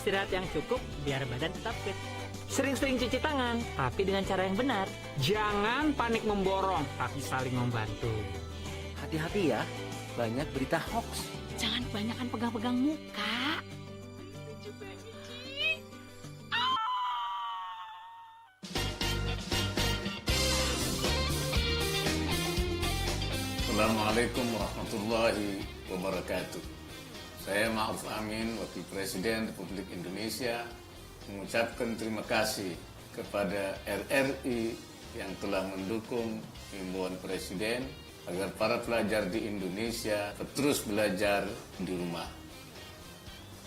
istirahat yang cukup biar badan tetap fit. Sering-sering cuci tangan, tapi dengan cara yang benar. Jangan panik memborong, tapi saling membantu. Hati-hati ya, banyak berita hoax. Jangan kebanyakan pegang-pegang muka. Assalamualaikum warahmatullahi wabarakatuh. Saya Ma'ruf Amin, Wakil Presiden Republik Indonesia, mengucapkan terima kasih kepada RRI yang telah mendukung himbauan Presiden agar para pelajar di Indonesia terus belajar di rumah.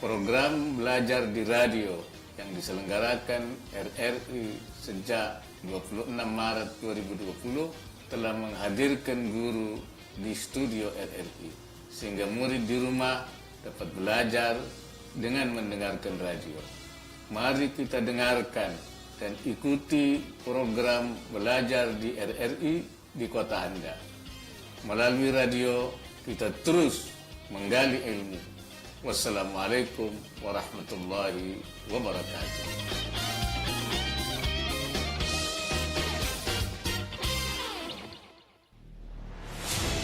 Program belajar di radio yang diselenggarakan RRI sejak 26 Maret 2020 telah menghadirkan guru di studio RRI, sehingga murid di rumah dapat belajar dengan mendengarkan radio. Mari kita dengarkan dan ikuti program belajar di RRI di kota Anda. Melalui radio, kita terus menggali ilmu. Wassalamualaikum warahmatullahi wabarakatuh.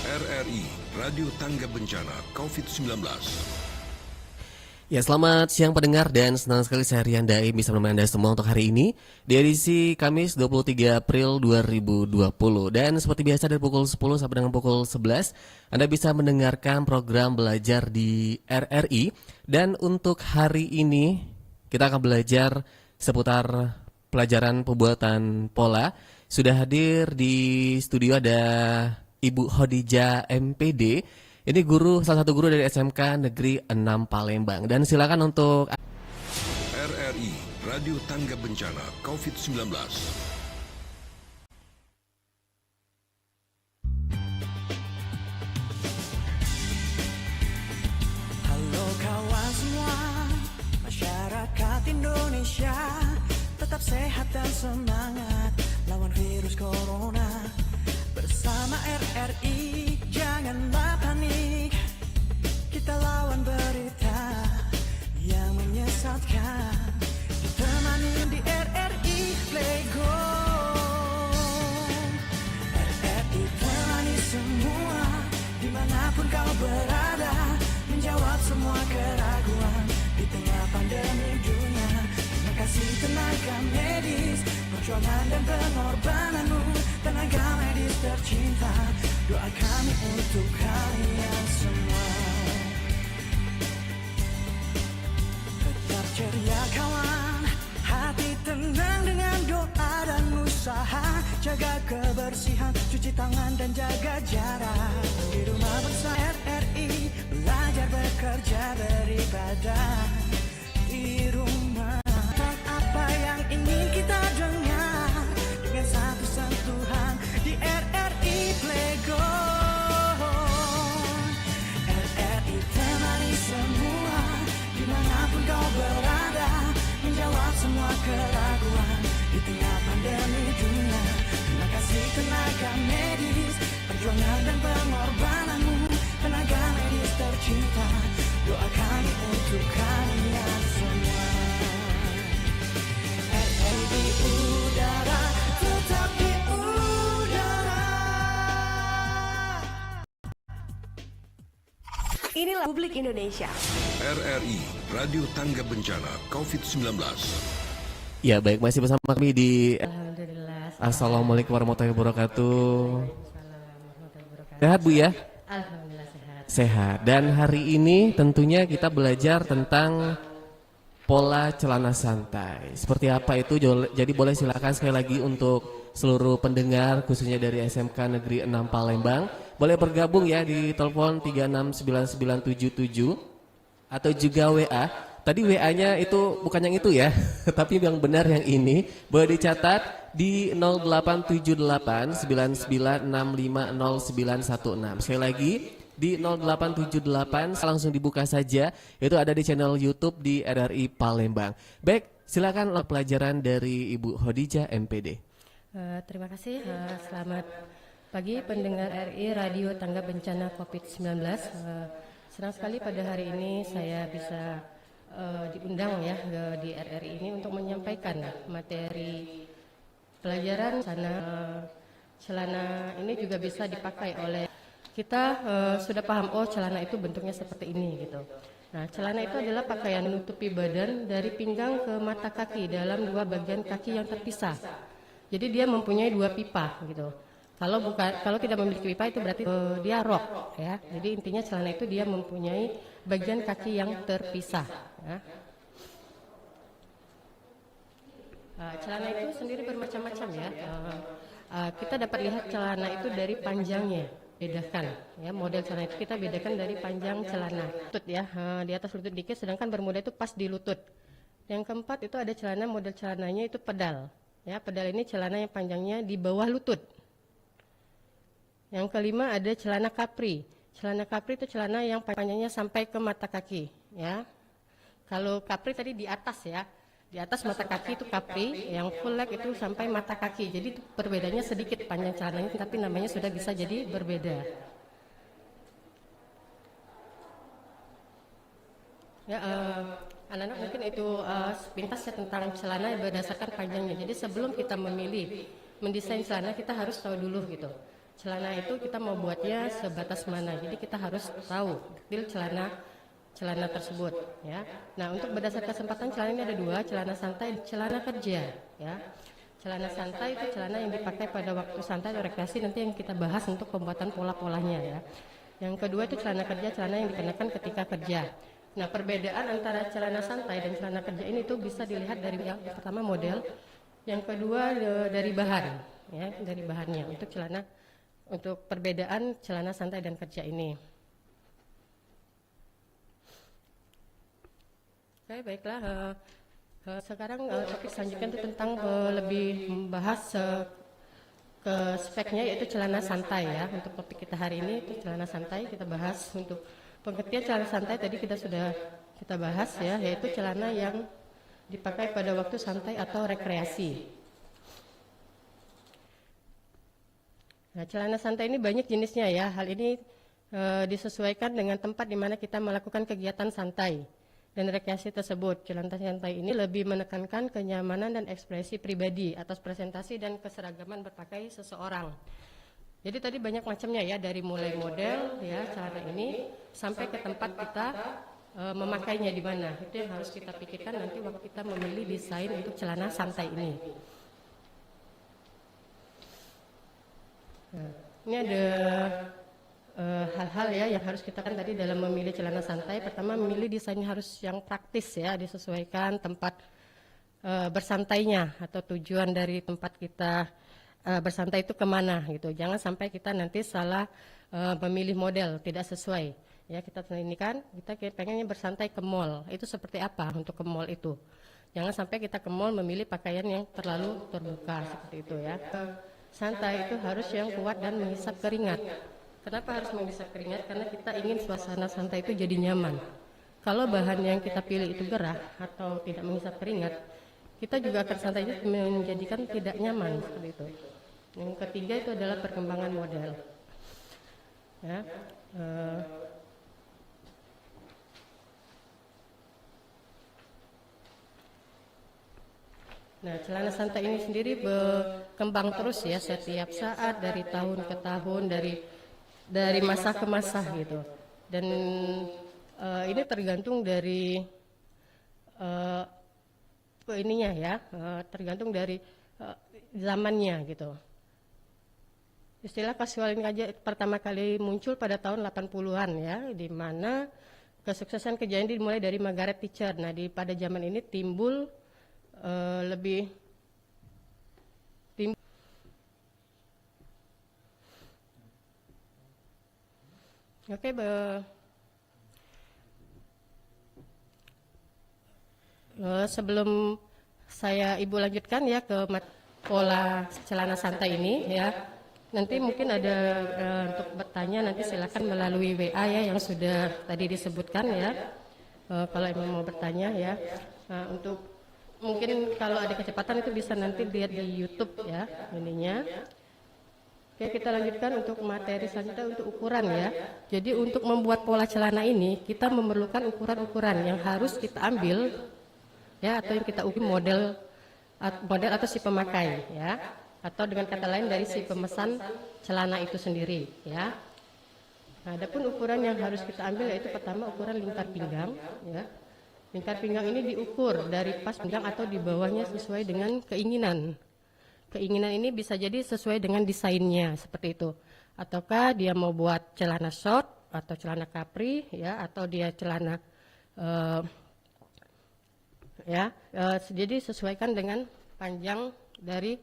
RRI, Radio Tangga Bencana COVID-19. Ya, selamat siang pendengar dan senang sekali saya Rian Daim bisa menemani Anda semua untuk hari ini di edisi Kamis 23 April 2020. Dan seperti biasa dari pukul 10 sampai dengan pukul 11 Anda bisa mendengarkan program belajar di RRI. Dan untuk hari ini kita akan belajar seputar pelajaran pembuatan pola. Sudah hadir di studio ada Ibu Khadijah MPD, ini salah satu guru dari SMK Negeri 6 Palembang. Dan silakan untuk RRI, Radio Tangga Bencana COVID-19. Halo kawan semua, masyarakat Indonesia, tetap sehat dan semangat lawan virus corona. Bersama RRI, janganlah panik. Kita lawan berita yang menyesatkan. Ditemani di RRI Playgo. RRI temani semua, dimanapun kau berada, menjawab semua keraguan di tengah pandemi dunia. Terima kasih tenaga medis, perjuangan dan pengorbananmu. Tenaga medis tercinta, doa kami untuk kalian semua. Tetap ceria kawan, hati tenang dengan doa dan usaha. Jaga kebersihan, cuci tangan dan jaga jarak. Di rumah bersama RRI, belajar bekerja beribadah. Di rumah, apa yang ingin kita dengar dengan satu sentuhan di RRI Playgo. RRI temani semua, dimanapun kau berada, menjawab semua keraguan di tengah pandemi dunia. Terima kasih tenaga medis, perjuangan dan pengorbananmu. Tenaga medis tercinta, doa kami untuk kalian semua. RRI udara, tetap di udara. Inilah Publik Indonesia. RRI, Radio Tangga Bencana COVID-19. ya baik, masih bersama kami di Alhamdulillah. Assalamualaikum warahmatullahi wabarakatuh. Sehat Bu ya? Alhamdulillah sehat. Sehat. Dan hari ini tentunya kita belajar tentang pola celana santai. Seperti apa itu? Jadi boleh silakan sekali lagi untuk seluruh pendengar khususnya dari SMK Negeri 6 Palembang boleh bergabung ya di telepon 369977 atau juga WA. Tadi WA-nya itu bukan yang itu ya, tapi yang benar yang ini. Boleh dicatat di 087899650916. Sekali lagi di 0878 langsung dibuka saja. Itu ada di channel YouTube di RRI Palembang. Baik, silakan pelajaran dari Ibu Khadijah MPD. Terima kasih. Selamat pagi pendengar RRI Radio Tangga Bencana COVID-19. Senang sekali pada hari ini saya bisa diundang ya di RRI ini untuk menyampaikan materi pelajaran celana ini juga bisa dipakai oleh kita. Sudah paham, oh celana itu bentuknya seperti ini gitu. Nah, celana itu adalah pakaian menutupi badan dari pinggang ke mata kaki dalam dua bagian kaki yang terpisah. Jadi dia mempunyai dua pipa gitu. Kalau tidak memiliki pipa itu berarti dia rok ya. Jadi intinya celana itu dia mempunyai bagian kaki yang terpisah. Ya. Celana itu sendiri bermacam-macam ya. Kita dapat lihat celana itu dari panjangnya. Bedakan ya, model celana itu kita bedakan dari panjang celana. Lutut ya, di atas lutut dikit, sedangkan bermuda itu pas di lutut. Yang keempat itu ada celana, model celananya itu pedal. Ya, pedal ini celana yang panjangnya di bawah lutut. Yang kelima ada celana kapri. Celana kapri itu celana yang panjangnya sampai ke mata kaki. Ya, kalau kapri tadi di atas ya. Di atas mata kaki itu kapri, yang full leg itu sampai mata kaki. Jadi itu perbedaannya sedikit panjang celananya, tapi namanya sudah bisa jadi berbeda. Ya, anak-anak mungkin itu sepintas ya tentang celana berdasarkan panjangnya. Jadi sebelum kita mendesain celana, kita harus tahu dulu gitu. Celana itu kita mau buatnya sebatas mana. Jadi kita harus tahu detail celana tersebut ya. Nah, untuk berdasarkan kesempatan celana ini ada dua, celana santai dan celana kerja ya. Celana santai itu celana yang dipakai pada waktu santai atau rekreasi, nanti yang kita bahas untuk pembuatan pola-polanya ya. Yang kedua itu celana kerja, celana yang dikenakan ketika kerja. Nah, perbedaan antara celana santai dan celana kerja ini tuh bisa dilihat dari yang pertama model, yang kedua dari bahan ya, dari bahannya. Untuk perbedaan celana santai dan kerja ini. Oke, baiklah. Sekarang topik selanjutnya itu tentang lebih membahas ke speknya, yaitu celana santai ya. Untuk topik kita hari ini itu celana santai, kita bahas. Untuk pengertian celana santai tadi kita bahas ya, yaitu celana yang dipakai pada waktu santai atau rekreasi. Nah, celana santai ini banyak jenisnya ya. Hal ini disesuaikan dengan tempat di mana kita melakukan kegiatan santai dan rekreasi tersebut. Celana santai ini lebih menekankan kenyamanan dan ekspresi pribadi atas presentasi dan keseragaman berpakaian seseorang. Jadi tadi banyak macamnya ya, dari mulai model ya celana ini sampai ke tempat kita memakainya di mana. Itu yang harus kita pikirkan nanti waktu kita memilih desain untuk celana santai ini. Nah, ini ada hal-hal ya yang harus kita kan tadi dalam memilih celana santai. Pertama, memilih desainnya harus yang praktis ya, disesuaikan tempat bersantainya atau tujuan dari tempat kita bersantai itu kemana gitu. Jangan sampai kita nanti salah memilih model, tidak sesuai ya. Kita ini kan kita pengennya bersantai ke mall, itu seperti apa untuk ke mall itu. Jangan sampai kita ke mall memilih pakaian yang terlalu terbuka seperti itu ya. Santai itu harus yang kuat dan menghisap keringat. Kenapa harus menghisap keringat? Karena kita ingin suasana santai itu jadi nyaman. Kalau bahan yang kita pilih itu gerah atau tidak menghisap keringat, kita juga akan santai itu menjadikan tidak nyaman seperti itu. Yang ketiga itu adalah perkembangan model. Ya, nah, celana santai ini sendiri berkembang terus ya setiap saat, dari tahun ke tahun, dari masa ke masa gitu. Dan ini tergantung dari ininya ya, tergantung dari zamannya gitu. Istilah casual ini aja pertama kali muncul pada tahun 80-an ya, di mana kesuksesan kejayaan dimulai dari Margaret Thatcher. Nah, pada zaman ini timbul Oke, sebelum Ibu lanjutkan ya ke pola celana santai ini ya, nanti mungkin ada untuk bertanya nanti silakan melalui WA ya yang sudah tadi disebutkan ya, kalau emang mau bertanya ya. Untuk mungkin kalau ada kecepatan itu bisa nanti lihat di YouTube ya ininya. Oke, kita lanjutkan untuk materi selanjutnya untuk ukuran ya. Jadi untuk membuat pola celana ini kita memerlukan ukuran-ukuran yang harus kita ambil ya, atau yang kita ukur model atau si pemakai ya, atau dengan kata lain dari si pemesan celana itu sendiri ya. Nah, adapun ukuran yang harus kita ambil yaitu pertama ukuran lingkar pinggang ya. Lingkar pinggang ini diukur dari pas pinggang atau di bawahnya sesuai dengan keinginan. Keinginan ini bisa jadi sesuai dengan desainnya seperti itu. Ataukah dia mau buat celana short atau celana capri ya, atau dia celana jadi sesuaikan dengan panjang dari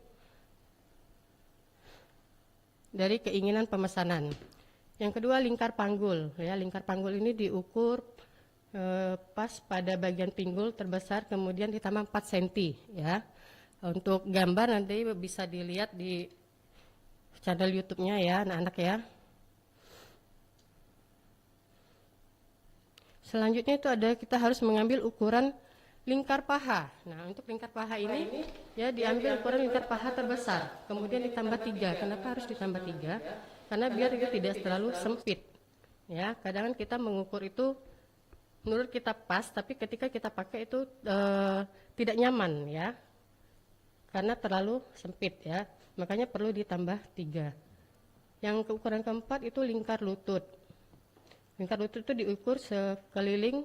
keinginan pemesanan. Yang kedua lingkar panggul ya. Lingkar panggul ini diukur pas pada bagian pinggul terbesar, kemudian ditambah 4 cm ya. Untuk gambar nanti bisa dilihat di channel YouTube-nya ya anak-anak ya. Selanjutnya itu ada, kita harus mengambil ukuran lingkar paha. Nah, untuk lingkar paha ini ya diambil ukuran lingkar paha terbesar, kemudian ditambah 3. Kenapa harus ditambah 3? Karena biar itu tidak terlalu sempit. Ya, kadang kita mengukur itu menurut kita pas, tapi ketika kita pakai itu tidak nyaman ya. Karena terlalu sempit ya, makanya perlu ditambah 3. Yang ukuran keempat itu lingkar lutut. Lingkar lutut itu diukur sekeliling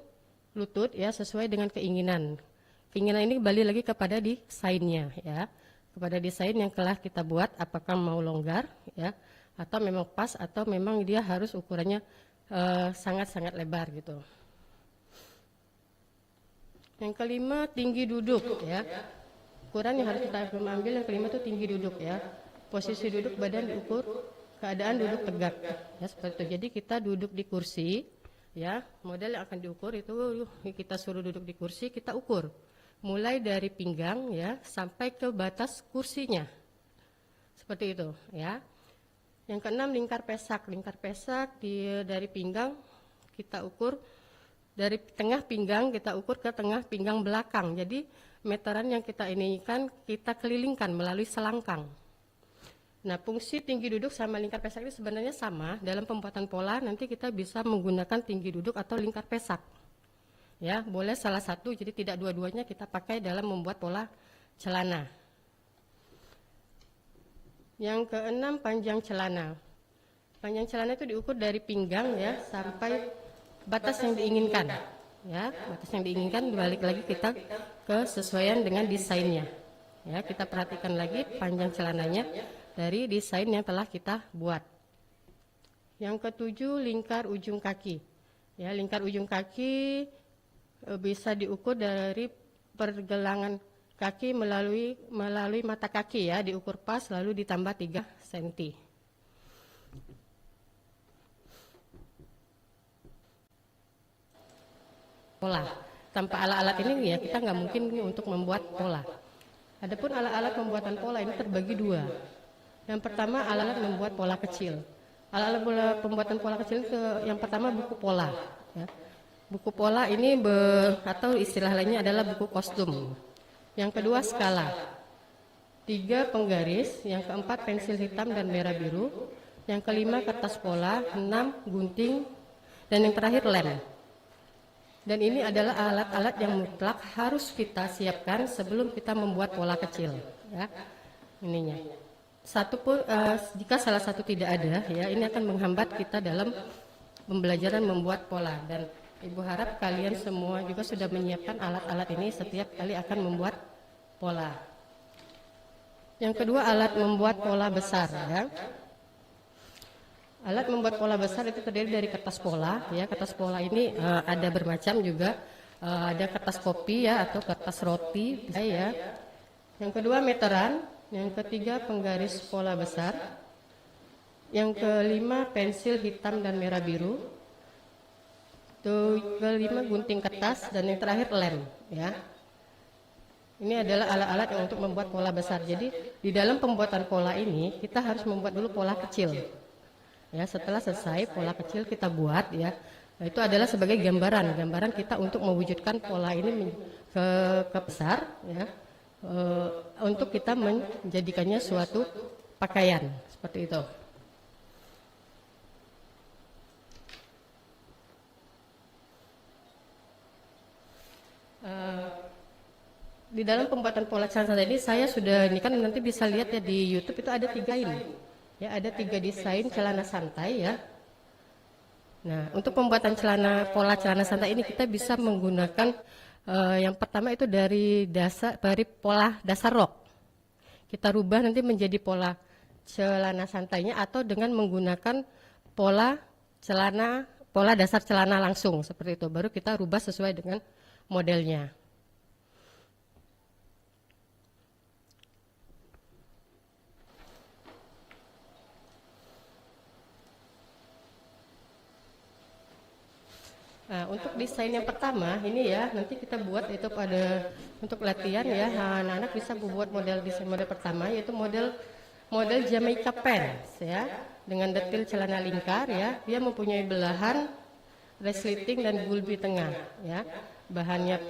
lutut ya, sesuai dengan keinginan. Keinginan ini kembali lagi kepada desainnya ya, kepada desain yang telah kita buat, apakah mau longgar ya, atau memang pas, atau memang dia harus ukurannya sangat-sangat lebar gitu. Yang kelima tinggi duduk ya. Ukuran yang harus kita ambil yang kelima itu tinggi duduk ya. Posisi duduk badan diukur, keadaan duduk tegak ya, seperti itu. Jadi kita duduk di kursi ya, model yang akan diukur itu kita suruh duduk di kursi, kita ukur mulai dari pinggang ya sampai ke batas kursinya, seperti itu ya. Yang keenam lingkar pesak. Lingkar pesak dari pinggang kita ukur, dari tengah pinggang kita ukur ke tengah pinggang belakang. Jadi meteran yang kita inginkan kita kelilingkan melalui selangkang. Nah, fungsi tinggi duduk sama lingkar pesak ini sebenarnya sama. Dalam pembuatan pola nanti kita bisa menggunakan tinggi duduk atau lingkar pesak. Ya, boleh salah satu, jadi tidak dua-duanya kita pakai dalam membuat pola celana. Yang keenam panjang celana. Panjang celana itu diukur dari pinggang ya sampai batas yang diinginkan. Ya, batas yang diinginkan balik lagi kita kesesuaian dengan desainnya. Ya, kita perhatikan lagi panjang celananya dari desain yang telah kita buat. Yang ketujuh lingkar ujung kaki. Ya, lingkar ujung kaki bisa diukur dari pergelangan kaki melalui mata kaki ya, diukur pas lalu ditambah 3 cm. Pola. Tanpa alat-alat ini ya kita nggak mungkin untuk membuat pola. Adapun alat-alat pembuatan pola ini terbagi 2. Yang pertama alat-alat membuat pola kecil. Alat-alat pembuatan pola kecil yang pertama buku pola. Ya. Buku pola ini atau istilah lainnya adalah buku kostum. Yang kedua skala. 3 penggaris. Yang keempat pensil hitam dan merah biru. Yang kelima kertas pola. 6 gunting. Dan yang terakhir lem. Dan ini adalah alat-alat yang mutlak harus kita siapkan sebelum kita membuat pola kecil ya. Ininya. Jika salah satu tidak ada ya, ini akan menghambat kita dalam pembelajaran membuat pola. Dan Ibu harap kalian semua juga sudah menyiapkan alat-alat ini setiap kali akan membuat pola. Yang kedua alat membuat pola besar ya. Alat membuat pola besar itu terdiri dari kertas pola ya. Kertas pola ini ada bermacam juga, ada kertas kopi ya atau kertas roti ya. Yang kedua meteran, yang ketiga penggaris pola besar, yang kelima pensil hitam dan merah biru, kelima gunting kertas, dan yang terakhir lem ya. Ini adalah alat-alat yang untuk membuat pola besar. Jadi di dalam pembuatan pola ini kita harus membuat dulu pola kecil. Ya, setelah selesai pola kecil kita buat ya, itu adalah sebagai gambaran kita untuk mewujudkan pola ini ke besar ya, untuk kita menjadikannya suatu pakaian seperti itu. Di dalam pembuatan pola celana santai ini saya sudah, ini kan nanti bisa lihat ya di YouTube itu ada 3 ini. Ya, ada 3 desain celana santai ya. Nah, untuk pembuatan pola celana santai ini kita bisa menggunakan yang pertama itu dari pola dasar rok. Kita rubah nanti menjadi pola celana santainya atau dengan menggunakan pola dasar celana langsung seperti itu. Baru kita rubah sesuai dengan modelnya. Nah, untuk desain yang pertama ini ya, nanti kita buat itu pada untuk latihan ya, anak-anak bisa membuat desain model pertama yaitu model Jamaica pants ya, dengan detail celana lingkar ya. Dia mempunyai belahan, resleting dan gulbi tengah ya. Bahannya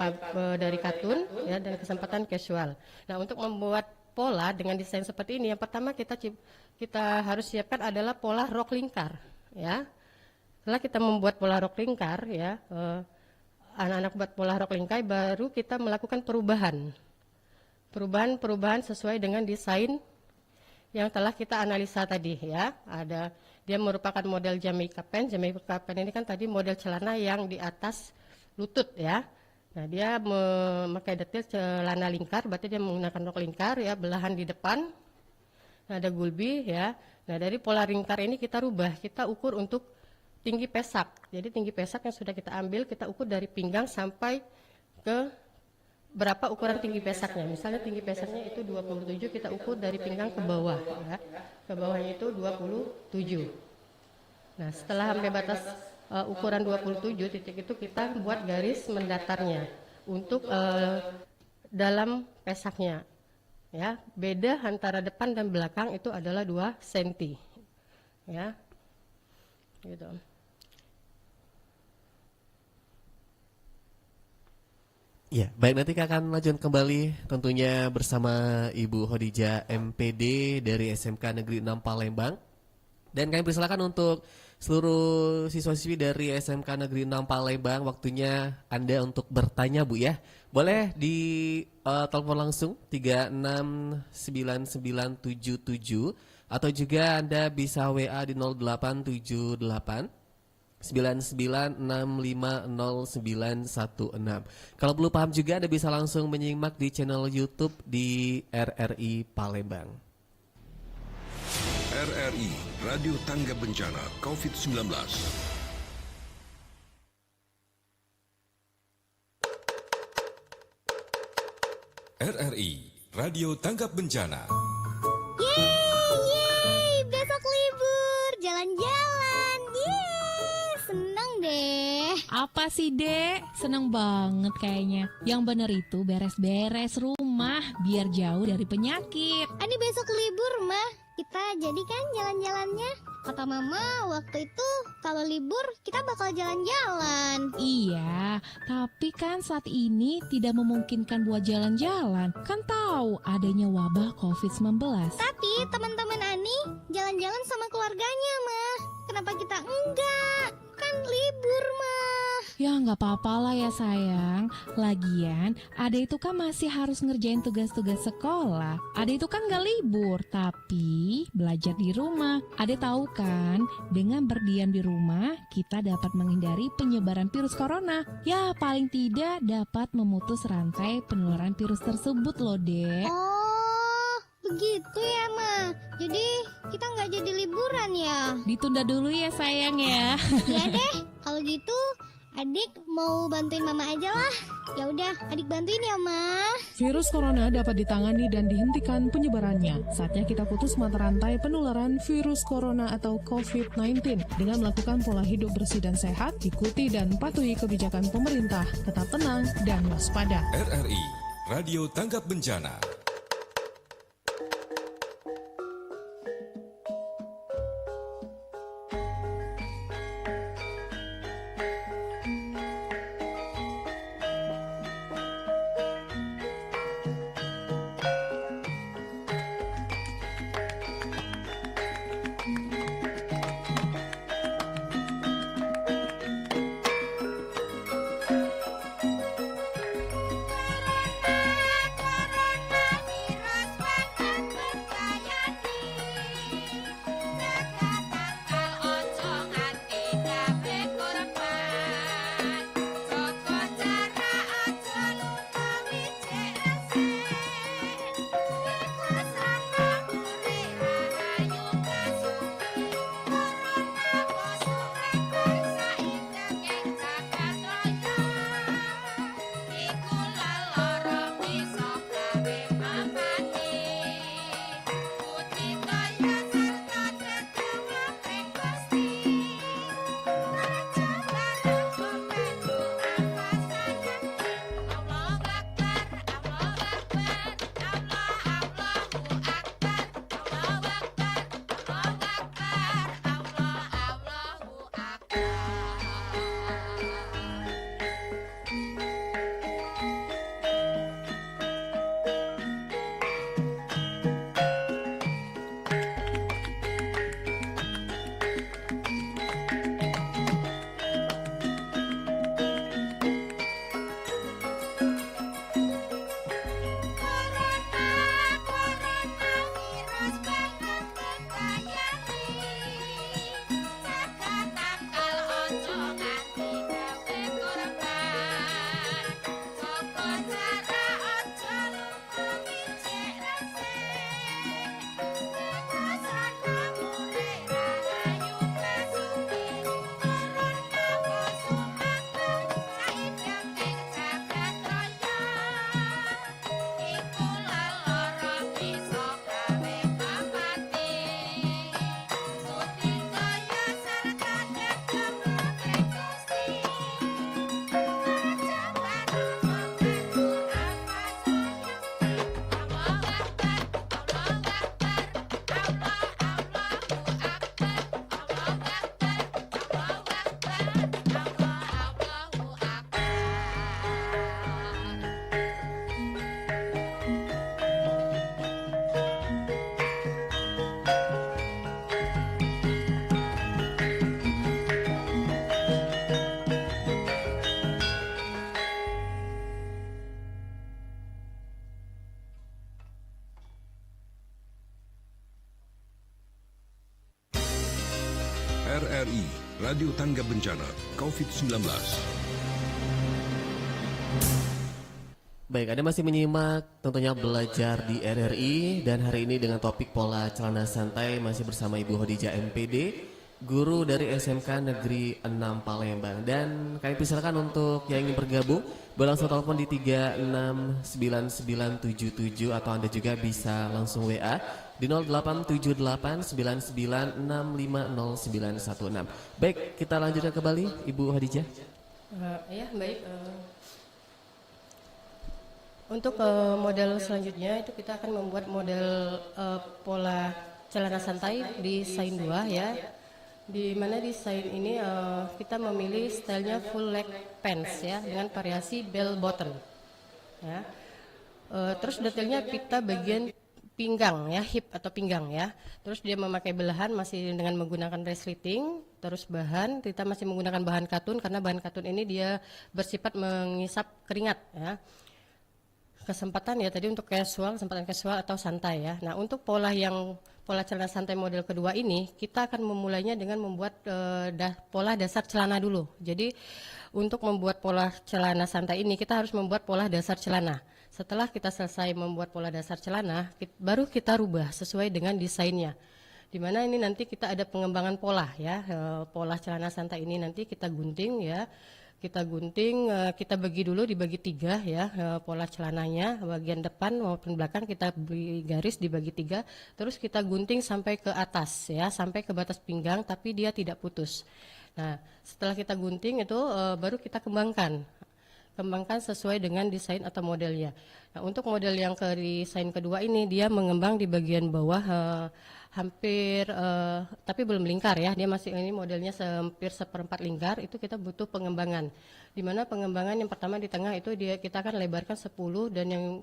dari katun ya dan kesempatan casual. Nah, untuk membuat pola dengan desain seperti ini, yang pertama kita harus siapkan adalah pola rok lingkar ya. Setelah kita membuat pola rok lingkar ya, anak-anak buat pola rok lingkar, baru kita melakukan perubahan sesuai dengan desain yang telah kita analisa tadi ya. Dia merupakan model Jamaica pants. Jamaica pants ini kan tadi model celana yang di atas lutut ya. Nah, dia memakai detail celana lingkar, berarti dia menggunakan rok lingkar ya, belahan di depan. Nah, ada gulbi ya. Nah, dari pola lingkar ini kita rubah, kita ukur untuk tinggi pesak. Jadi tinggi pesak yang sudah kita ambil, kita ukur dari pinggang sampai ke berapa ukuran tinggi pesaknya. Misalnya tinggi pesaknya itu 27, kita ukur dari pinggang ke bawah ya. Ke bawahnya itu 27. Nah, setelah sampai batas ukuran 27 titik itu kita buat garis mendatarnya untuk dalam pesaknya ya. Beda antara depan dan belakang itu adalah 2 cm ya. Gitu. Ya, baik, nanti kita akan lanjut kembali tentunya bersama Ibu Khadijah MPD dari SMK Negeri 6 Palembang. Dan kami persilakan untuk seluruh siswa-siswi dari SMK Negeri 6 Palembang, waktunya Anda untuk bertanya, Bu ya. Boleh di telepon langsung 369977 atau juga Anda bisa WA di 0878 99650916. Kalau belum paham juga Anda bisa langsung menyimak di channel YouTube di RRI Palembang. RRI Radio Tangga Bencana COVID-19. RRI Radio Tanggap Bencana. Yeay, besok libur, jalan-jalan. Seneng deh. Apa sih, Dek? Seneng banget kayaknya. Yang bener itu beres-beres rumah biar jauh dari penyakit. Ani besok libur, Mah. Kita jadikan jalan-jalannya. Kata Mama, waktu itu kalau libur kita bakal jalan-jalan. Iya, tapi kan saat ini tidak memungkinkan buat jalan-jalan. Kan tahu adanya wabah COVID-19. Tapi teman-teman Ani jalan-jalan sama keluarganya, Mah. Kenapa kita enggak? Kan libur, Mah. Ya nggak apa-apa lah ya sayang. Lagian Ade itu kan masih harus ngerjain tugas-tugas sekolah. Ade itu kan nggak libur, tapi belajar di rumah. Ade tahu kan, dengan berdiam di rumah kita dapat menghindari penyebaran virus corona. Ya paling tidak dapat memutus rantai penularan virus tersebut loh, Dek. Oh, begitu ya, Ma. Jadi kita nggak jadi liburan ya? Ditunda dulu ya sayang ya. Ya deh, kalau gitu Adik mau bantuin Mama aja lah. Ya udah, Adik bantuin ya, Ma. Virus corona dapat ditangani dan dihentikan penyebarannya. Saatnya kita putus mata rantai penularan virus corona atau COVID-19 dengan melakukan pola hidup bersih dan sehat, ikuti dan patuhi kebijakan pemerintah, tetap tenang dan waspada. RRI Radio Tanggap Bencana. RRI, Radio Tangga Bencana COVID-19. Baik, Anda masih menyimak tentunya belajar di RRI dan hari ini dengan topik pola celana santai masih bersama Ibu Khadijah MPD, guru dari SMK Negeri 6 Palembang. Dan kami persilakan untuk yang ingin bergabung boleh langsung telepon di 369977 atau Anda juga bisa langsung WA di 087899650916. Baik, kita lanjutkan kembali Ibu Khadijah. Ya, baik. Untuk model selanjutnya itu kita akan membuat model pola celana santai di desain 2 ya. Di mana desain ini kita memilih stylenya full leg pants ya dengan variasi bell bottom ya. Terus detailnya pita bagian pinggang ya, hip atau pinggang ya. Terus dia memakai belahan masih dengan menggunakan resleting. Terus bahan kita masih menggunakan bahan katun karena bahan katun ini dia bersifat mengisap keringat ya. Kesempatan ya tadi untuk kesempatan casual atau santai ya. Nah, untuk pola celana santai model kedua ini kita akan memulainya dengan membuat pola dasar celana dulu. Jadi untuk membuat pola celana santai ini kita harus membuat pola dasar celana. Setelah kita selesai membuat pola dasar celana, baru kita rubah sesuai dengan desainnya. Di mana ini nanti kita ada pengembangan pola ya. Pola celana santai ini nanti kita gunting ya. Kita gunting, kita bagi dulu dibagi 3 ya, pola celananya bagian depan maupun belakang kita beri garis dibagi 3, terus kita gunting sampai ke atas ya, sampai ke batas pinggang tapi dia tidak putus. Nah, setelah kita gunting itu baru kita kembangkan sesuai dengan desain atau modelnya. Nah, untuk model yang ke desain kedua ini dia mengembang di bagian bawah hampir tapi belum lingkar ya, dia masih ini modelnya hampir 1/4 lingkar. Itu kita butuh pengembangan, di mana pengembangan yang pertama di tengah itu kita akan lebarkan 10 dan yang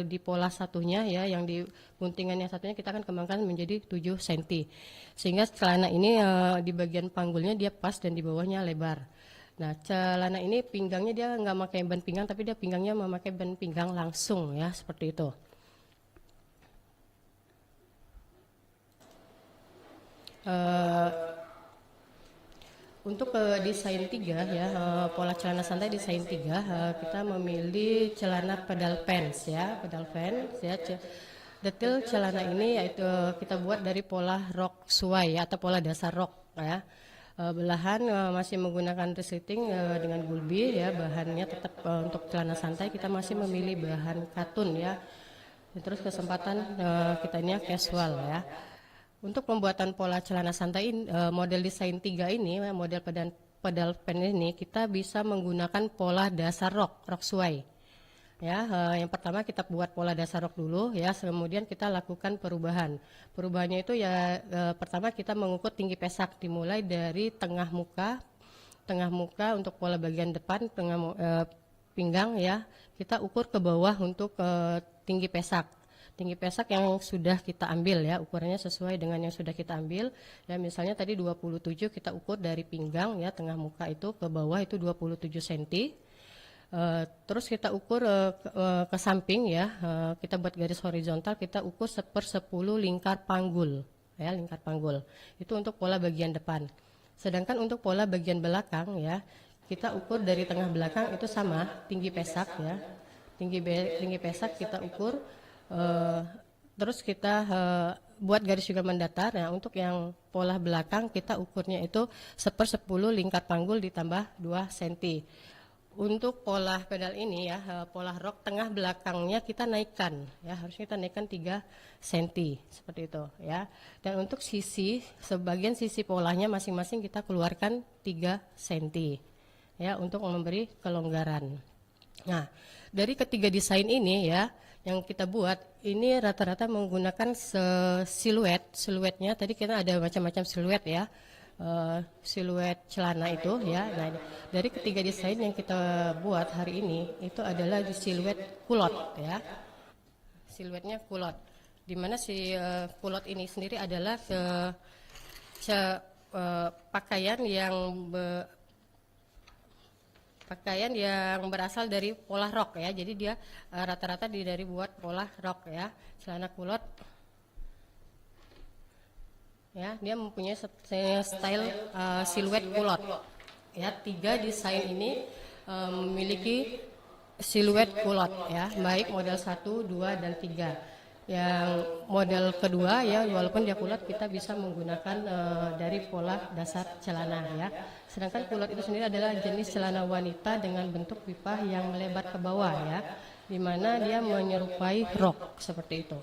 di pola satunya ya, yang di guntingan yang satunya kita akan kembangkan menjadi 7 cm sehingga celana ini di bagian panggulnya dia pas dan di bawahnya lebar. Nah, celana ini pinggangnya dia nggak pakai ban pinggang tapi dia pinggangnya memakai ban pinggang langsung ya, seperti itu. Untuk desain 3 ya, pola celana santai desain 3 kita memilih celana pedal pants ya, detail celana ini yaitu kita buat dari pola rok suai ya, atau pola dasar rok ya. Belahan masih menggunakan resleting dengan gulbi ya, bahannya tetap untuk celana santai kita masih memilih bahan katun ya. Terus kesempatan kita ini casual ya. Untuk pembuatan pola celana santai model desain 3 ini, model pedal pen ini kita bisa menggunakan pola dasar rok suai. Ya, yang pertama kita buat pola dasar rok dulu ya, kemudian kita lakukan perubahan. Perubahannya itu ya pertama kita mengukur tinggi pesak dimulai dari tengah muka untuk pola bagian depan, pinggang ya. Kita ukur ke bawah untuk tinggi pesak. Tinggi pesak yang sudah kita ambil ya, ukurannya sesuai dengan yang sudah kita ambil ya, misalnya tadi 27 kita ukur dari pinggang ya, tengah muka itu ke bawah itu 27 cm. Terus kita ukur ke samping ya, kita buat garis horizontal, kita ukur 1/10 lingkar panggul ya, lingkar panggul itu untuk pola bagian depan. Sedangkan untuk pola bagian belakang ya, kita ukur dari tengah belakang itu sama tinggi pesak ya, tinggi pesak kita ukur. Terus kita buat garis juga mendatar. Nah, untuk yang pola belakang kita ukurnya itu 1/10 lingkar panggul ditambah 2 cm. Untuk pola pedal ini ya, pola rok tengah belakangnya kita naikkan ya, harusnya kita naikkan 3 cm seperti itu ya. Dan untuk sebagian sisi polanya masing-masing kita keluarkan 3 cm ya, untuk memberi kelonggaran. Nah, dari ketiga desain ini ya, yang kita buat ini rata-rata menggunakan siluetnya. Tadi kita ada macam-macam siluet ya, siluet celana itu ya. Nah, dari ketiga desain yang kita buat hari ini itu adalah di siluet kulot ya, siluetnya kulot. Dimana si kulot ini sendiri adalah pakaian yang berasal dari pola rok ya. Jadi dia rata-rata dari buat pola rok ya. Celana kulot Ya, dia mempunyai style siluet kulot. Ya, 3 desain ini memiliki siluet kulot ya, baik model 1, 2 dan 3. Yang model kedua ya, walaupun dia kulot kita bisa menggunakan dari pola dasar celana ya. Sedangkan kulot itu sendiri adalah jenis celana wanita dengan bentuk pipa yang melebar ke bawah ya, di mana dia menyerupai rok seperti itu.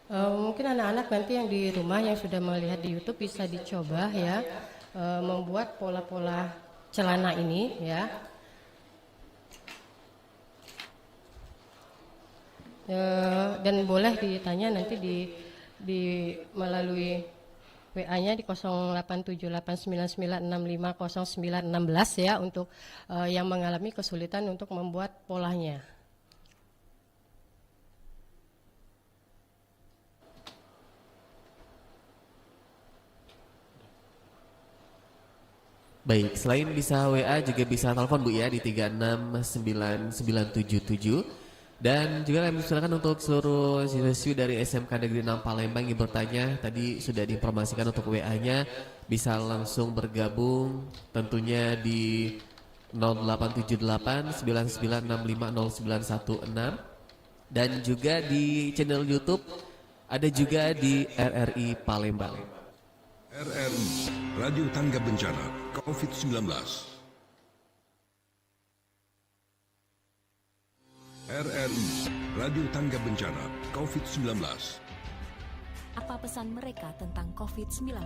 Mungkin anak-anak nanti yang di rumah yang sudah melihat di YouTube bisa dicoba ya, membuat pola-pola celana ini ya. Dan boleh ditanya nanti di melalui WA-nya di 087899650916 ya, untuk yang mengalami kesulitan untuk membuat polanya. Baik, selain bisa WA juga bisa telepon Bu ya di 369977. Dan juga kami silakan untuk seluruh siswa dari SMK Negeri 6 Palembang yang bertanya, tadi sudah diinformasikan untuk WA-nya bisa langsung bergabung tentunya di 0878 99650916 dan juga di channel YouTube ada juga di RRI Palembang. RRI Radio Tangga Bencana COVID-19. RRI Radio Tangga Bencana COVID-19. Apa pesan mereka tentang COVID-19?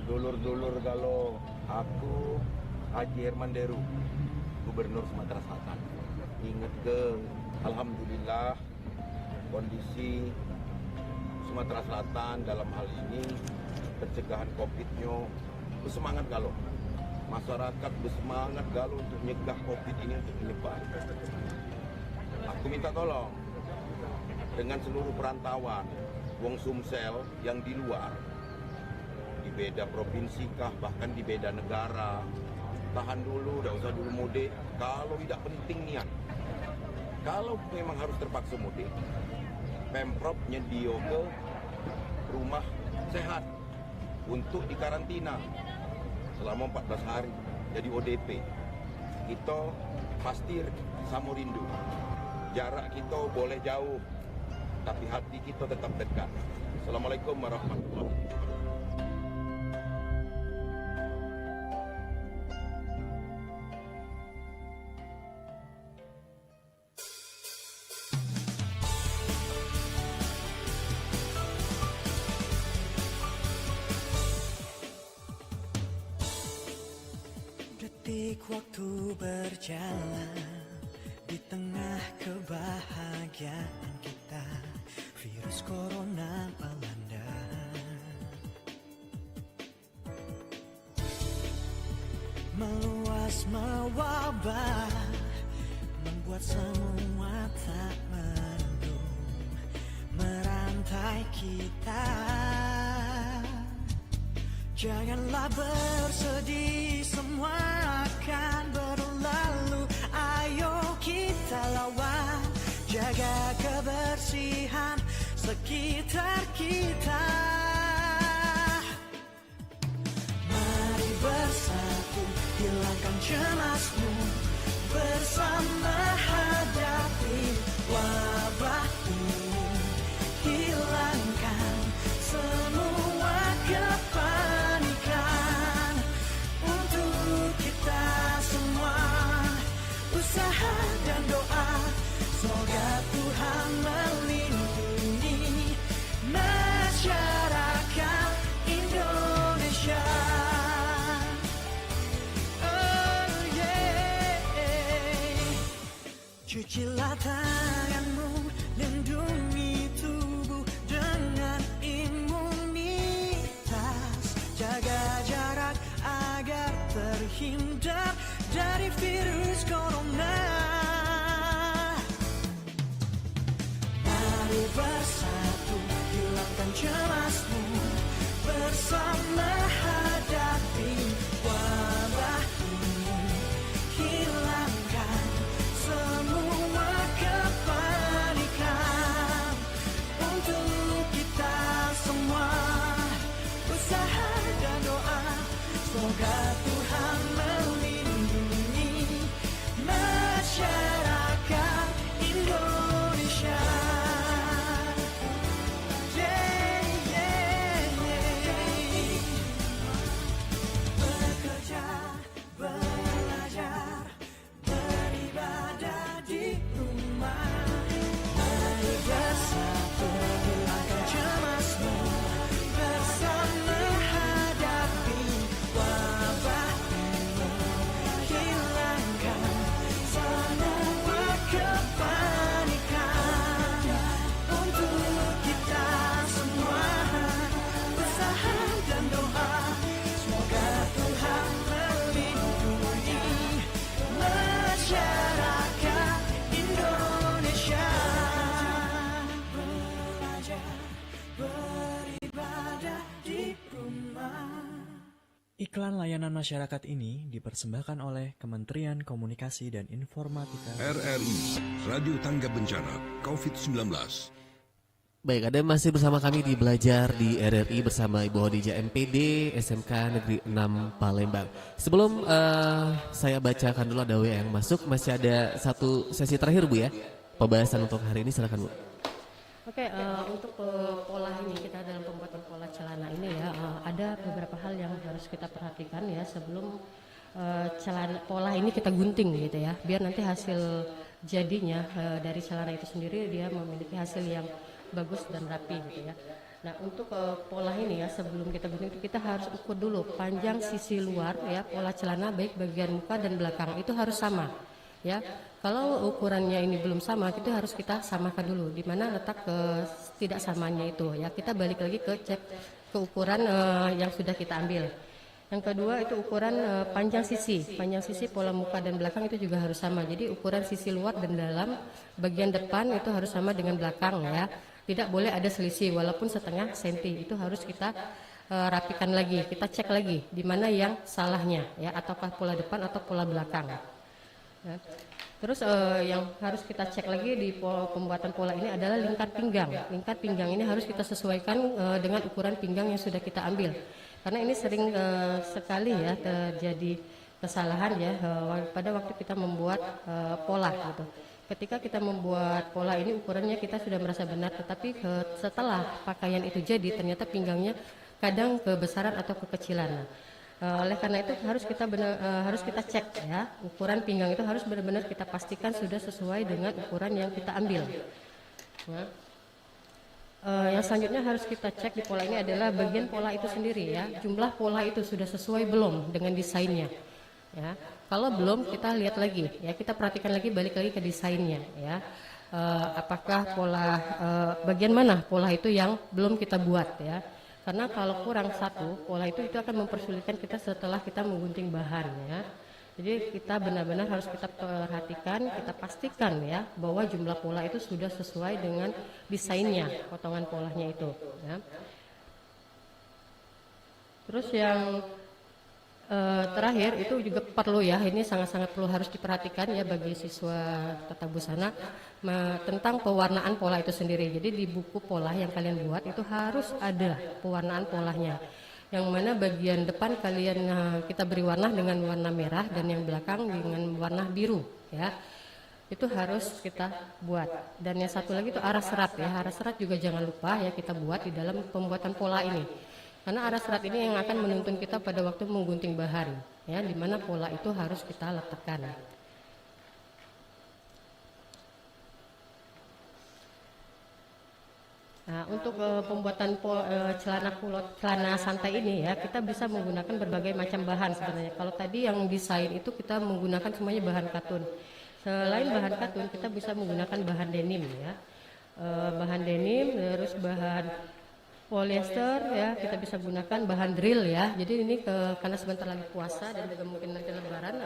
Dulur-dulur kalau aku Haji Herman Deru, Gubernur Sumatera Selatan. Ingat ke alhamdulillah kondisi Sumatera Selatan dalam hal ini pencegahan COVID-nya bersemangat galau. Masyarakat bersemangat galau untuk mencegah COVID ini untuk menyebar. Aku minta tolong dengan seluruh perantauan, wong Sumsel yang di luar, di beda provinsi kah, bahkan di beda negara, tahan dulu, tidak usah dulu mudik. Kalau tidak penting niat, kalau memang harus terpaksa mudik, Pemprov nyedio ke rumah sehat untuk dikarantina selama 14 hari, jadi ODP. Kita pasti sama rindu. Jarak kita boleh jauh, tapi hati kita tetap dekat. Assalamualaikum warahmatullahi wabarakatuh. Detik waktu berjalan di tengah kebahagiaan kita, virus corona melanda. Meluas mewabah, membuat semua tak mendung, merantai kita. Janganlah bersedih, semua akan berlalu. Ayo kita lawan, jaga kebersihan sekitar kita. Mari bersatu, hilangkan cemasmu, bersama hadapi wabah ini. Hilangkan semua kepanikan untuk kita semua. Usaha dan doa, semoga Tuhan melindungi masyarakat Indonesia. Oh yeah. Cucilah tanganmu, lindungi tubuh dengan imunitas. Jaga jarak agar terhindar dari virus corona. Mari bersatu, hilangkan cemasmu, bersama hadapi wabah ini. Hilangkan semua Layanan masyarakat ini dipersembahkan oleh Kementerian Komunikasi dan Informatika. RRI, Radio Tangga Bencana COVID-19. Baik, Anda masih bersama kami di Belajar di RRI bersama Ibu Hodijah MPD SMK Negeri 6 Palembang. Sebelum saya bacakan dulu ada WA yang masuk, masih ada satu sesi terakhir Bu ya. Pembahasan untuk hari ini, silakan Bu. Oke, untuk pola ini kita dalam pembuatan pola celana ini ya, ada beberapa hal yang harus kita perhatikan ya sebelum celana pola ini kita gunting gitu ya, biar nanti hasil jadinya dari celana itu sendiri dia memiliki hasil yang bagus dan rapi gitu ya. Nah untuk pola ini ya sebelum kita gunting kita harus ukur dulu panjang sisi luar ya pola celana baik bagian muka dan belakang itu harus sama ya. Kalau ukurannya ini belum sama, itu harus kita samakan dulu. Di mana letak tidak samanya itu ya. Kita balik lagi ke cek ke ukuran yang sudah kita ambil. Yang kedua itu ukuran panjang sisi pola muka dan belakang itu juga harus sama. Jadi ukuran sisi luar dan dalam bagian depan itu harus sama dengan belakang ya. Tidak boleh ada selisih walaupun setengah senti. Itu harus kita rapikan lagi. Kita cek lagi di mana yang salahnya ya, ataukah pola depan atau pola belakang. Ya. Terus yang harus kita cek lagi di pembuatan pola ini adalah lingkar pinggang. Lingkar pinggang ini harus kita sesuaikan dengan ukuran pinggang yang sudah kita ambil. Karena ini sering sekali ya terjadi kesalahan ya pada waktu kita membuat pola gitu. Ketika kita membuat pola ini ukurannya kita sudah merasa benar, tetapi setelah pakaian itu jadi ternyata pinggangnya kadang kebesaran atau kekecilan. Oleh karena itu harus kita cek ya ukuran pinggang itu harus benar-benar kita pastikan sudah sesuai dengan ukuran yang kita ambil. Nah, yang selanjutnya harus kita cek di pola ini adalah bagian pola itu sendiri ya, jumlah pola itu sudah sesuai belum dengan desainnya ya. Kalau belum kita lihat lagi ya, kita perhatikan lagi, balik lagi ke desainnya ya. Apakah pola bagian mana pola itu yang belum kita buat ya. Karena kalau kurang satu pola itu akan mempersulitkan kita setelah kita menggunting bahan ya. Jadi kita benar-benar harus kita perhatikan, kita pastikan ya bahwa jumlah pola itu sudah sesuai dengan desainnya, potongan polanya itu ya. Terus yang terakhir itu juga perlu ya, ini sangat-sangat perlu harus diperhatikan ya bagi siswa tata busana tentang pewarnaan pola itu sendiri. Jadi di buku pola yang kalian buat itu harus ada pewarnaan polanya. Yang mana bagian depan kita beri warna dengan warna merah dan yang belakang dengan warna biru ya. Itu harus kita buat. Dan yang satu lagi itu arah serat ya. Arah serat juga jangan lupa ya kita buat di dalam pembuatan pola ini. Karena arah serat ini yang akan menuntun kita pada waktu menggunting bahan ya, di mana pola itu harus kita letakkan. Nah, untuk pembuatan celana santai ini ya, kita bisa menggunakan berbagai macam bahan sebenarnya. Kalau tadi yang desain itu kita menggunakan semuanya bahan katun. Selain bahan katun, kita bisa menggunakan bahan denim ya. Bahan denim, terus bahan polyester ya, kita bisa gunakan bahan drill ya. Jadi ini karena sebentar lagi puasa dan juga mungkin nanti lebaran,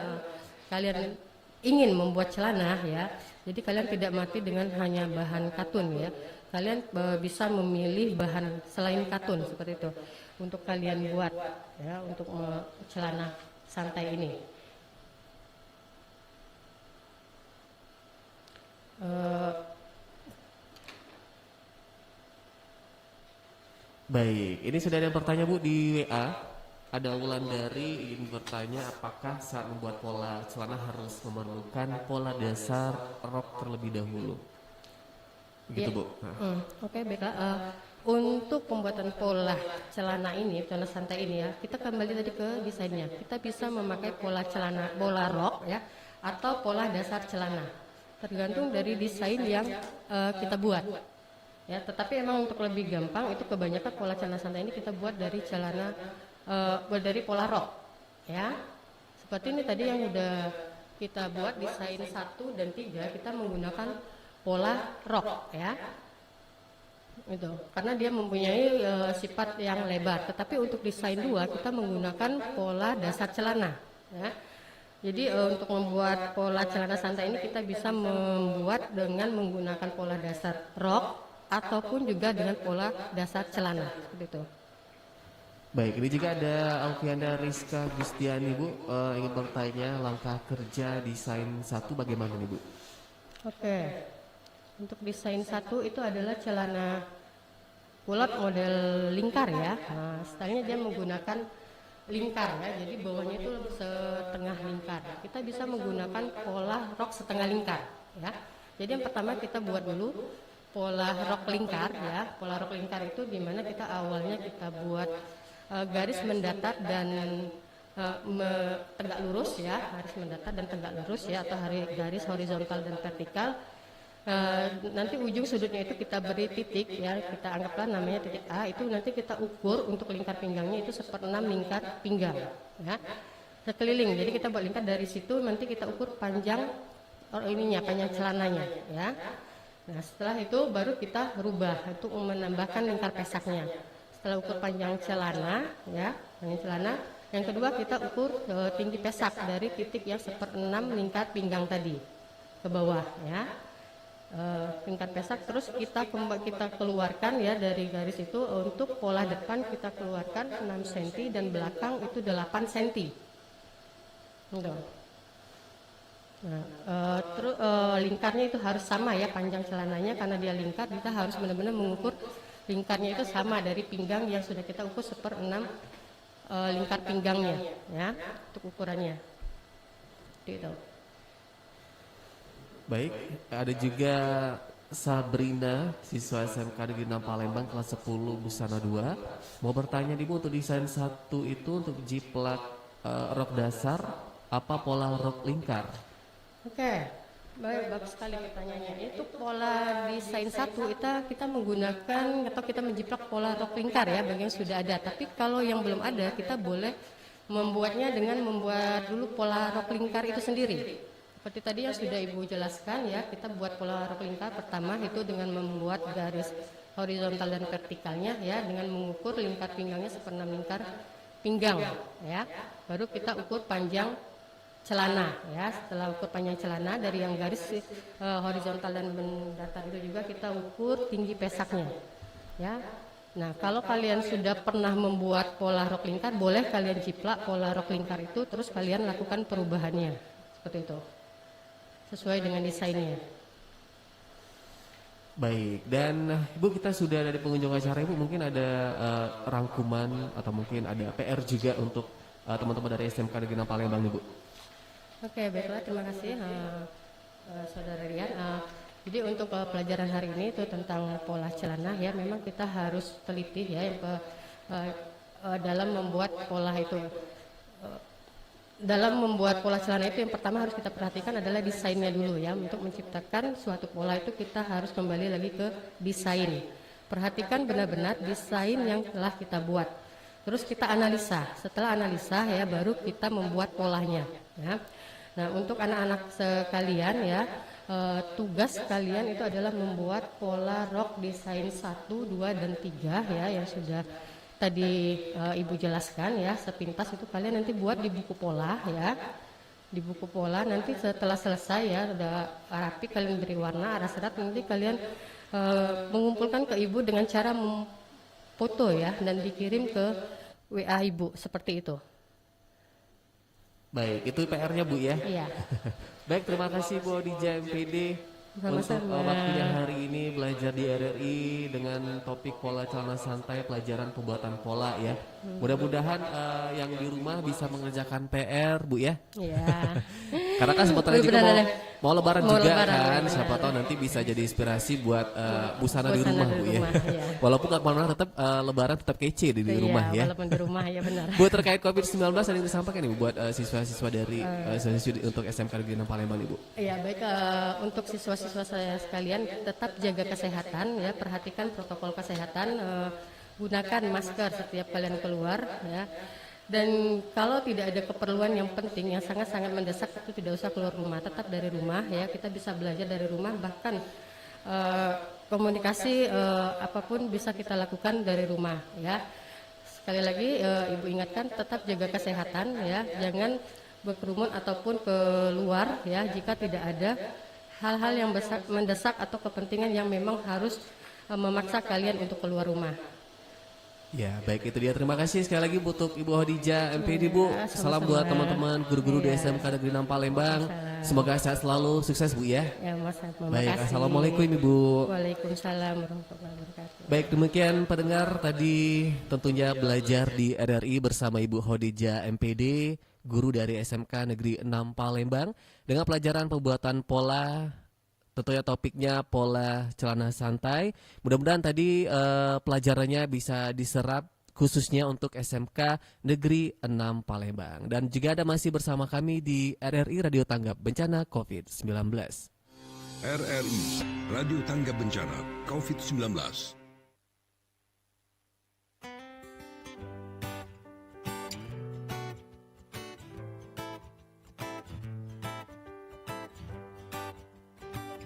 kalian ingin membuat celana ya. Jadi kalian tidak mati dengan hanya bahan katun ya. Kalian bisa memilih bahan selain katun seperti itu untuk kalian buat ya untuk celana santai ini. Baik, ini sudah ada yang bertanya Bu di WA. Ada Wulandari ingin bertanya apakah saat membuat pola celana harus memerlukan pola dasar rok terlebih dahulu. Begitu Bu. Oke, baiklah. Untuk pembuatan pola celana ini, celana santai ini ya, kita kembali tadi ke desainnya. Kita bisa memakai pola celana, pola rok ya, atau pola dasar celana. Tergantung dari desain yang kita buat. Ya, tetapi emang untuk lebih gampang itu kebanyakan pola celana santai ini kita buat dari celana dari pola rok ya. Seperti ini tadi yang udah kita buat desain 1 dan 3 kita menggunakan pola rok ya. Itu karena dia mempunyai sifat yang lebar, tetapi untuk desain 2 kita menggunakan pola dasar celana ya. Jadi untuk membuat pola celana santai ini kita bisa membuat dengan menggunakan pola dasar rok ataupun juga dengan pola dasar celana seperti itu. Baik, ini juga ada Alfianda Rizka Gustiani Bu, ingin bertanya langkah kerja desain 1 bagaimana nih Bu? Oke, untuk desain 1 itu adalah celana kulot model lingkar ya. Nah, stylenya dia menggunakan lingkar ya, jadi bawahnya itu setengah lingkar. Kita bisa menggunakan pola rok setengah lingkar ya. Jadi yang pertama kita buat dulu pola rok lingkar ya. Pola rok lingkar itu dimana kita awalnya kita buat garis mendatar dan tegak lurus ya, garis mendatar dan tegak lurus ya, atau garis horizontal dan vertikal. Nanti ujung sudutnya itu kita beri titik ya, kita anggaplah namanya titik A, itu nanti kita ukur untuk lingkar pinggangnya itu 1/6 lingkar pinggang ya, sekeliling. Jadi kita buat lingkar dari situ, nanti kita ukur panjang panjang celananya ya. Nah setelah itu baru kita rubah untuk menambahkan lingkar pesaknya. Setelah ukur panjang celana ya, panjang celana, yang kedua kita ukur tinggi pesak dari titik yang 1/6 lingkar pinggang tadi ke bawah ya. Lingkar pesak, terus kita keluarkan ya dari garis itu. Untuk pola depan kita keluarkan 6 cm dan belakang itu 8 cm. Nah, terus lingkarnya itu harus sama ya panjang celananya, karena dia lingkar kita harus benar-benar mengukur lingkarnya itu sama dari pinggang yang sudah kita ukur 1/6 lingkar pinggangnya ya, untuk ukurannya gitu. Baik, ada juga Sabrina, siswa SMK Negeri 6 Palembang kelas 10 Busana 2, mau bertanya nih Bu, untuk desain 1 itu untuk jiplak rok dasar apa pola rok lingkar? Oke, bagus sekali pertanyaannya. Itu pola desain 1 kita menggunakan atau kita menjiplak pola rok lingkar ya, bagi yang sudah ada. Tapi kalau yang belum ada, kita boleh membuatnya dengan membuat dulu pola rok lingkar itu sendiri. Seperti tadi yang sudah Ibu jelaskan ya, kita buat pola rok lingkar pertama itu dengan membuat garis horizontal dan vertikalnya ya, dengan mengukur lingkar pinggangnya 1/6 lingkar pinggang ya. Baru kita ukur panjang celana ya. Setelah ukur panjang celana dari yang garis horizontal dan mendatar itu juga kita ukur tinggi pesaknya ya. Nah kalau kalian sudah pernah membuat pola rok lingkar, boleh kalian jiplak pola rok lingkar itu, terus kalian lakukan perubahannya seperti itu sesuai dengan desainnya. Baik, dan Ibu kita sudah ada di pengunjung acara Ibu, mungkin ada rangkuman atau mungkin ada PR juga untuk teman-teman dari SMK Negeri 6 Palembang Ibu. Oke, baiklah, terima kasih Saudara Rian. Jadi untuk pelajaran hari ini itu tentang pola celana ya, memang kita harus teliti ya dalam membuat pola itu. Dalam membuat pola celana itu yang pertama harus kita perhatikan adalah desainnya dulu ya. Untuk menciptakan suatu pola itu kita harus kembali lagi ke desain. Perhatikan benar-benar desain yang telah kita buat. Terus kita analisa. Setelah analisa ya baru kita membuat polanya ya. Nah untuk anak-anak sekalian ya, tugas kalian itu adalah membuat pola rok desain 1, 2, dan 3 ya, yang sudah tadi Ibu jelaskan ya sepintas. Itu kalian nanti buat di buku pola ya, di buku pola. Nanti setelah selesai ya udah rapi, kalian beri warna arah serat, nanti kalian mengumpulkan ke Ibu dengan cara foto ya, dan dikirim ke WA Ibu seperti itu. Baik, itu PR-nya Bu ya. Iya. Baik, terima kasih Bu Odija MPD untuk waktunya hari ini belajar di RRI dengan topik pola celana santai, pelajaran pembuatan pola ya. Mudah-mudahan yang di rumah bisa mengerjakan PR Bu ya. Iya. Karena kan sebentar lagi juga mau lebaran juga lebaran, kan, ya, siapa tahu nanti bisa jadi inspirasi buat busana di rumah Bu ya. Ya. Walaupun nggak pernah tetap lebaran tetap kece di rumah ya. Walaupun di rumah ya benar. Bu, terkait COVID-19 ada yang disampaikan Ibu buat siswa-siswa dari siswa untuk SMK Negeri 6 Palembang Ibu. Iya baik, untuk siswa-siswa saya sekalian tetap jaga kesehatan ya, perhatikan protokol kesehatan, gunakan masker setiap kalian keluar ya. Dan kalau tidak ada keperluan yang penting yang sangat-sangat mendesak itu tidak usah keluar rumah, tetap dari rumah ya. Kita bisa belajar dari rumah, bahkan komunikasi apapun bisa kita lakukan dari rumah ya. Sekali lagi Ibu ingatkan tetap jaga kesehatan ya, jangan berkerumun ataupun keluar ya jika tidak ada hal-hal yang mendesak atau kepentingan yang memang harus memaksa kalian untuk keluar rumah. Ya, baik itu dia. Terima kasih sekali lagi untuk Ibu Khadijah MPD, Bu. Salam buat teman-teman guru-guru di SMK Negeri 6 Palembang. Semoga sehat selalu, sukses Bu ya. Ya, Mas. Baik, assalamualaikum Ibu. Waalaikumsalam warahmatullahi wabarakatuh. Baik, demikian pendengar tadi tentunya belajar di RRI bersama Ibu Khadijah MPD, guru dari SMK Negeri 6 Palembang dengan pelajaran pembuatan pola. Tentunya topiknya pola celana santai. Mudah-mudahan tadi pelajarannya bisa diserap khususnya untuk SMK Negeri 6 Palembang. Dan juga ada masih bersama kami di RRI Radio Tanggap Bencana COVID-19. RRI Radio Tanggap Bencana COVID-19.